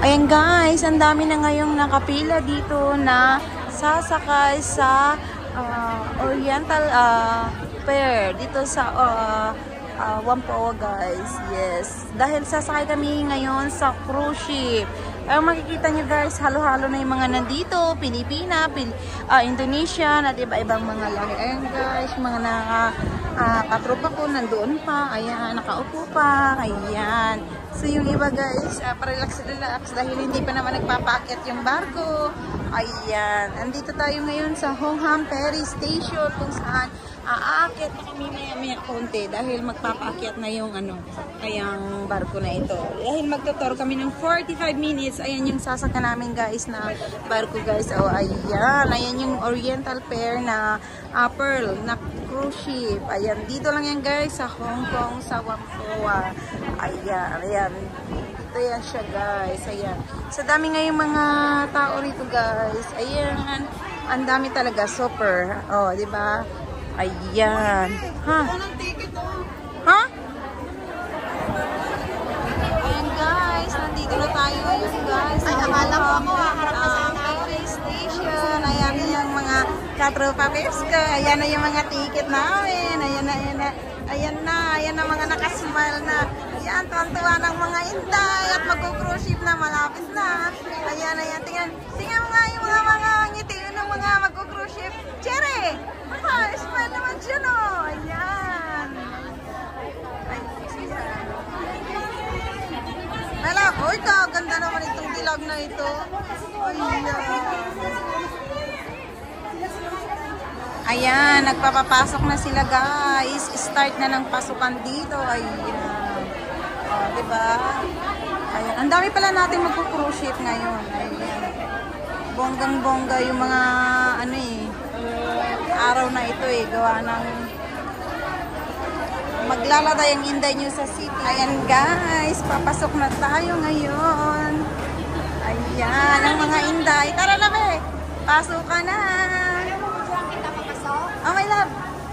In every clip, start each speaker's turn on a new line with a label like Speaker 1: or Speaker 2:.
Speaker 1: Ayan guys, ang dami na ngayong nakapila dito na sasakay sa Oriental Fair dito sa Whampoa guys. Yes, dahil sasakay kami ngayon sa cruise ship. Ang makikita nyo guys, halo-halo na yung mga nandito, Pilipina, Indonesian at iba-ibang mga lahi. Ayan guys, mga katropa ko nandoon pa. Ayan, nakaupo pa. Ayan. So yung iba guys, relax dahil hindi pa naman nagpapaakyat yung barko. Ayan, andito tayo ngayon sa Hongham Ferry Station kung saan aakyat na kami maya-maya konti dahil magpapaakyat na yung kayang barko na ito. Dahil magtutor kami ng 45 minutes. Ayan yung sasakyan namin guys na barko guys. Oh, ayan yung Oriental Fair na Pearl na cruise ship. Ayan, dito lang yan guys sa Hong Kong, sa Whampoa. Ayan. Ito yan siya guys. Ayan. Sa dami ngayong mga tao rito guys. Ayan. Ang dami talaga. Super. Oh, di ba? Ayan. Ha? Ha? Ayan guys. Nandito na tayo ngayon guys.
Speaker 2: Ay, akala ko ako harap na sa
Speaker 1: Ferry Station. Ayan yung mga katropa peska. Ayan na yung mga ticket namin. Ayan na mga nakasmile na. Ayan, tuwan-tuwa ng mga Inday at mag-cruise ship na malapit na. Ayan. Tingnan mo nga yung mga ngiti ng mga mag-cruise ship. Cherry! Smile naman siya, no? Ayan. Alam, uy, kaganda naman itong dilag na ito. Ayan, nagpapapasok na sila guys. Start na ng pasukan dito. Ayan. O, diba? Ayan. Ang dami pala natin magpo-cruise ship ngayon. Ayan. Bonggang-bongga yung mga araw na ito gawa ng maglalada yung Inday nyo sa city. Ayan guys, papasok na tayo ngayon. Ayan, ang mga Inday. Tara na be, pasok ka na. Oh my love,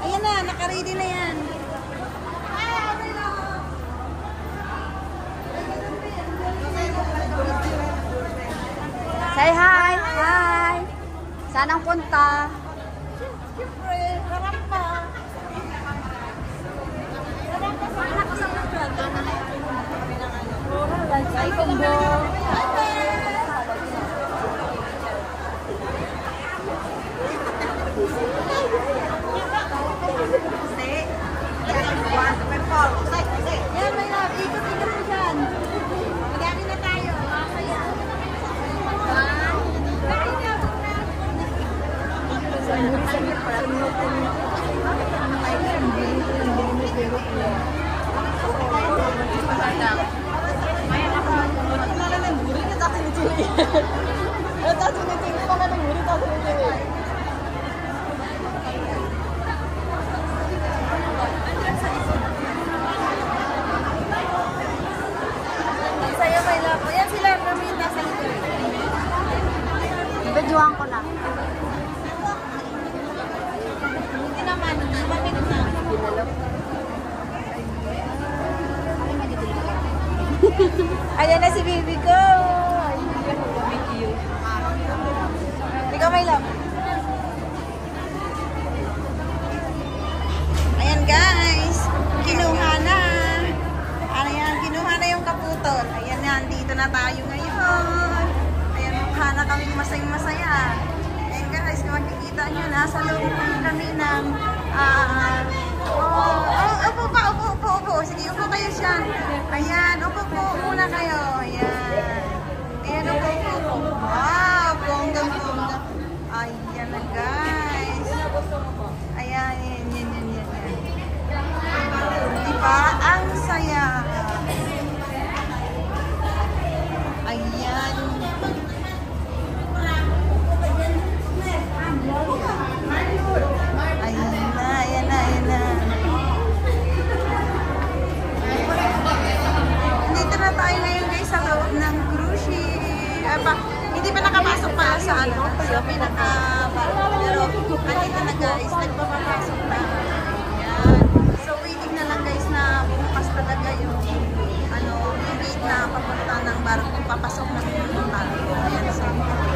Speaker 1: ayan na, naka-ready na yan.
Speaker 2: Say hi! Hi! Saan ang punta?
Speaker 1: Siyempre, harap pa. Harap pa sa restaurant.
Speaker 2: Say kumbo!
Speaker 1: Yan, may love. Ikot-ikot mo dyan. Magami na tayo. Kaya. Sa'yo, may love. Ayan sila, kami nasa likod.
Speaker 2: Videoan ko na.
Speaker 1: Hindi naman, mapit na. Ayan na si baby ko. Ikaw, may love. Ayan guys, kinuha na. Ayan, kinuha na yung kaputol. Ayan yan, dito na tayo ngayon. Ayan, mukha na kaming masaya-masaya. Ayan guys, kung makikita nyo, nasa loob kami ng upo. Sige, upo kayo siya. Ayan, upo muna kayo. Ayan. Ayan, upo. Wow, bonggang-bongga. Ayan na guys. Ayan, yan. Diba? Ang saya. Ayan. Ayan na. Dito na tayo ngayon guys sa loob ng cruise ship. Hindi pa nakapasok pala sa sa pero andito na guys, nagpapapasok na. Ayan. So waiting na lang guys na bukas talaga yung gate na papunta ng barko. papasok na ng barko. Ayan, so,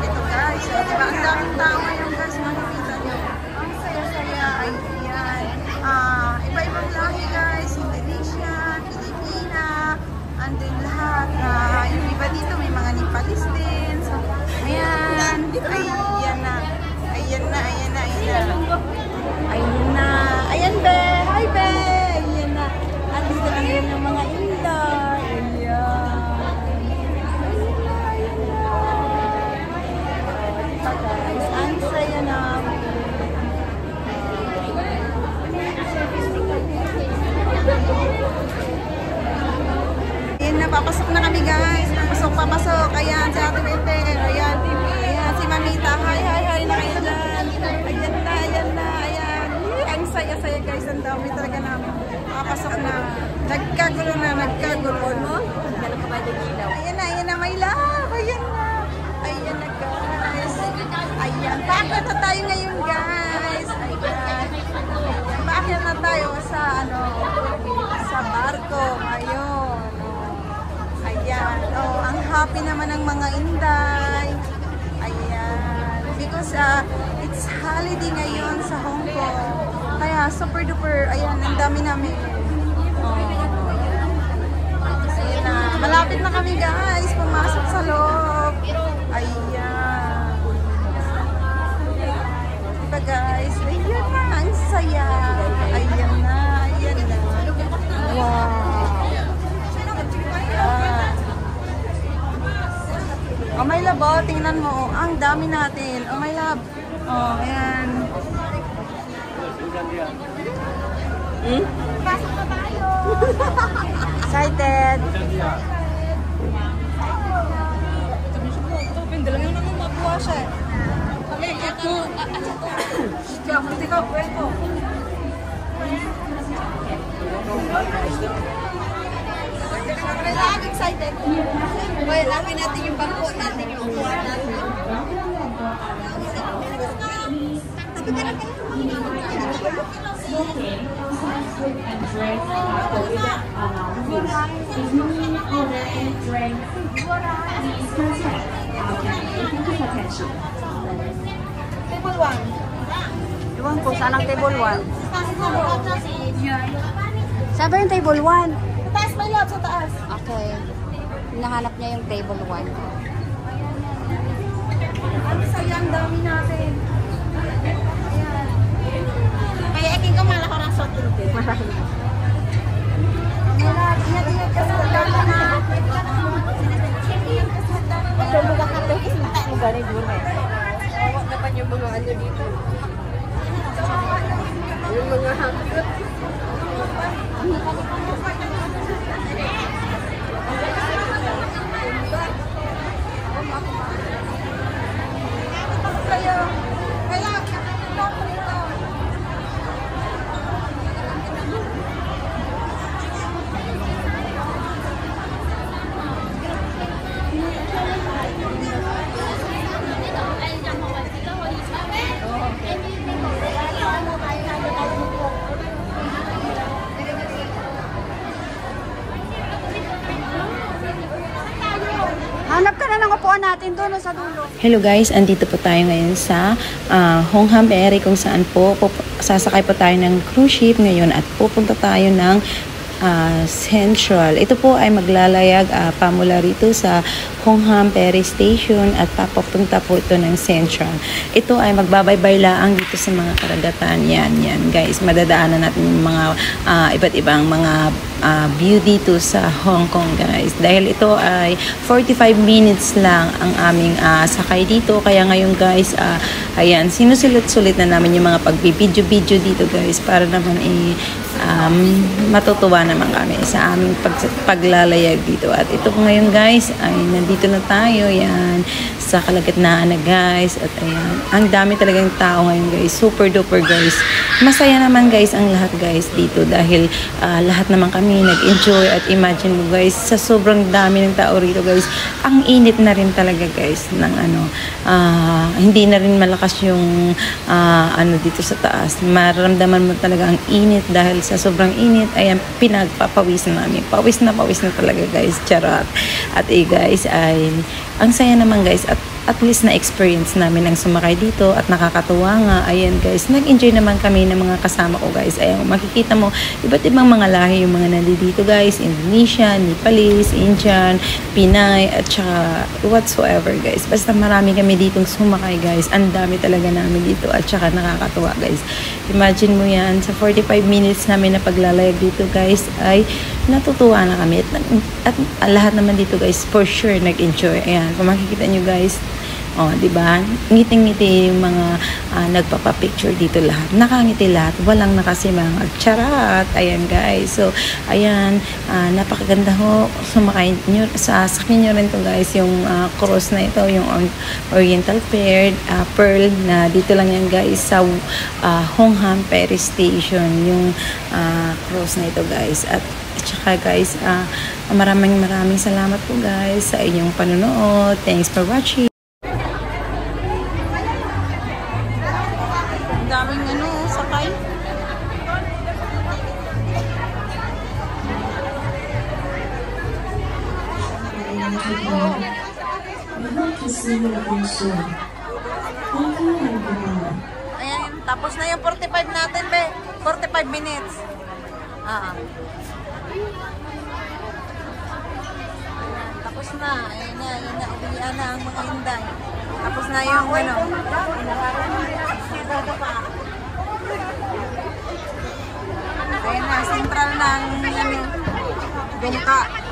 Speaker 1: ito guys. So, diba, ang daming tao ngayon guys. Makikita nyo. Ang saya-saya. Ayan. Iba-ibang lahi guys. Indonesia, Pilipina, and then lahat. Yung iba dito, may mga Nepalese din. So, ayan. Ayan na. Ayan na, ayan na, ayan na. Ayan na. Ayan, be. Hi, be. Ayan na. At dito na ngayon yung mga inday. Ayan. Ayan na, ayan na. Diba guys? Ang saya namin. Ayan na, papasok na kami guys. Papasok. Ayan, si Ate Bete. Ayan. Ayan, si Mamita. Hi, hi, hi na kayo dyan. Ayan na, ayan na, ayan. Ang saya-saya guys. Ang dami talaga namin. Papasok na. Nagkagulo na, nagkagulo. No? Ayan na, my love. Ayan na. Ayan na guys. Ayan. Paakyat na tayo ngayon guys. Ayan. Paakyat na tayo sa sa barko ngayon. Ayan. Oh, ang happy naman ng mga inday. Ayan. Because it's holiday ngayon sa Hong Kong. Kaya super duper. Ayan, ang dami namin. Oh. Ayan na. Malapit na kami guys. Pumasok sa loob. Ayan. Diba guys? Ayan na. Ang saya. Ayan na. Ayan na. Wow. Oh my love, oh, tingnan mo, oh, ang dami natin. Oh my love. Oh, ayan. Pasok na tayo. Excited. Pindalang yung naman mabuha siya. Ito. Siya, hindi ka pwede. I'm excited. Well, lapin natin yung bangko natin, yung upuan natin. Table 1. Iwan ko, saan ang table 1? Saan ba yung table 1? Taas, my love, sa taas. Okay. Hinahanap niya yung table 1. Ang saya, ang dami natin. Ayan. Kaya aking kamala ko ng sotin din. Wala, ingat-ingat ka sa dami na. Ito, buka ka ito. Kita mo gano'y gulay. Awak na pa yung mga ano dito. Yung mga hangkot. Hanap ka na ng upuan natin doon sa dulo.
Speaker 3: Hello guys, andito po tayo ngayon sa Hong Ham Ferry kung saan po sasakay po tayo ng cruise ship ngayon at pupunta tayo ng Central. Ito po ay maglalayag pamula rito sa Hong Ham Ferry Station at papapunta po ito ng Central. Ito ay magbabaybay laang dito sa mga karagatan. Yan guys. Madadaanan natin yung mga iba't ibang mga view dito sa Hong Kong guys. Dahil ito ay 45 minutes lang ang aming sakay dito. Kaya ngayon guys, ayan, sinusulit-sulit na namin yung mga pagbibidyo-video dito guys para naman matutuwa naman kami sa aming paglalayag dito. At ito po ngayon guys, ay nandito na tayo yan sa kalagitnaan na guys. At ayan, ang dami talagang tao ngayon guys. Super duper guys. Masaya naman guys ang lahat guys dito dahil lahat naman kami nag-enjoy. At imagine mo guys, sa sobrang dami ng tao rito guys, ang init na rin talaga guys ng hindi na rin malakas yung dito sa taas. Mararamdaman mo talaga ang init dahil sa sobrang init, ayan, pinagpapawisan namin. Pawis na talaga guys, charot. At guys, ay ang saya naman guys, at least na experience namin ang sumakay dito at nakakatuwa nga. Ayan guys, nag-enjoy naman kami ng mga kasama ko guys. Ayan, makikita mo iba't ibang mga lahi yung mga nandito guys, Indonesian, Nepalese, Indian, Pinay, at saka whatsoever guys. Basta marami kami ditong sumakay guys. Ang dami talaga namin dito at saka nakakatuwa guys. Imagine mo yan, sa 45 minutes namin na paglalayag dito guys ay natutuwa na kami at lahat naman dito guys for sure nag-enjoy. Ayan, kung makikita nyo guys, oh, di ba? Ngiting-ngiti yung mga nagpapa-picture dito lahat. Nakangiti lahat, walang nakasimang charat. Ayan guys. So, ayan, napakaganda ho. Sumakay nyo, sasakin nyo rin to guys, yung cross na ito, yung Oriental Pearl na dito lang yan guys sa Hongham Ferry Station, yung cross na ito guys. At saka guys, maraming salamat po guys sa inyong panonood. Thanks for watching.
Speaker 1: Daming sakay. Ayan, tapos na yung 45 natin, be. 45 minutes. Ayan, tapos na. Ayan na. Uwian na ang mga Inday. Tapos na yung Ayan na, central ng Bengka.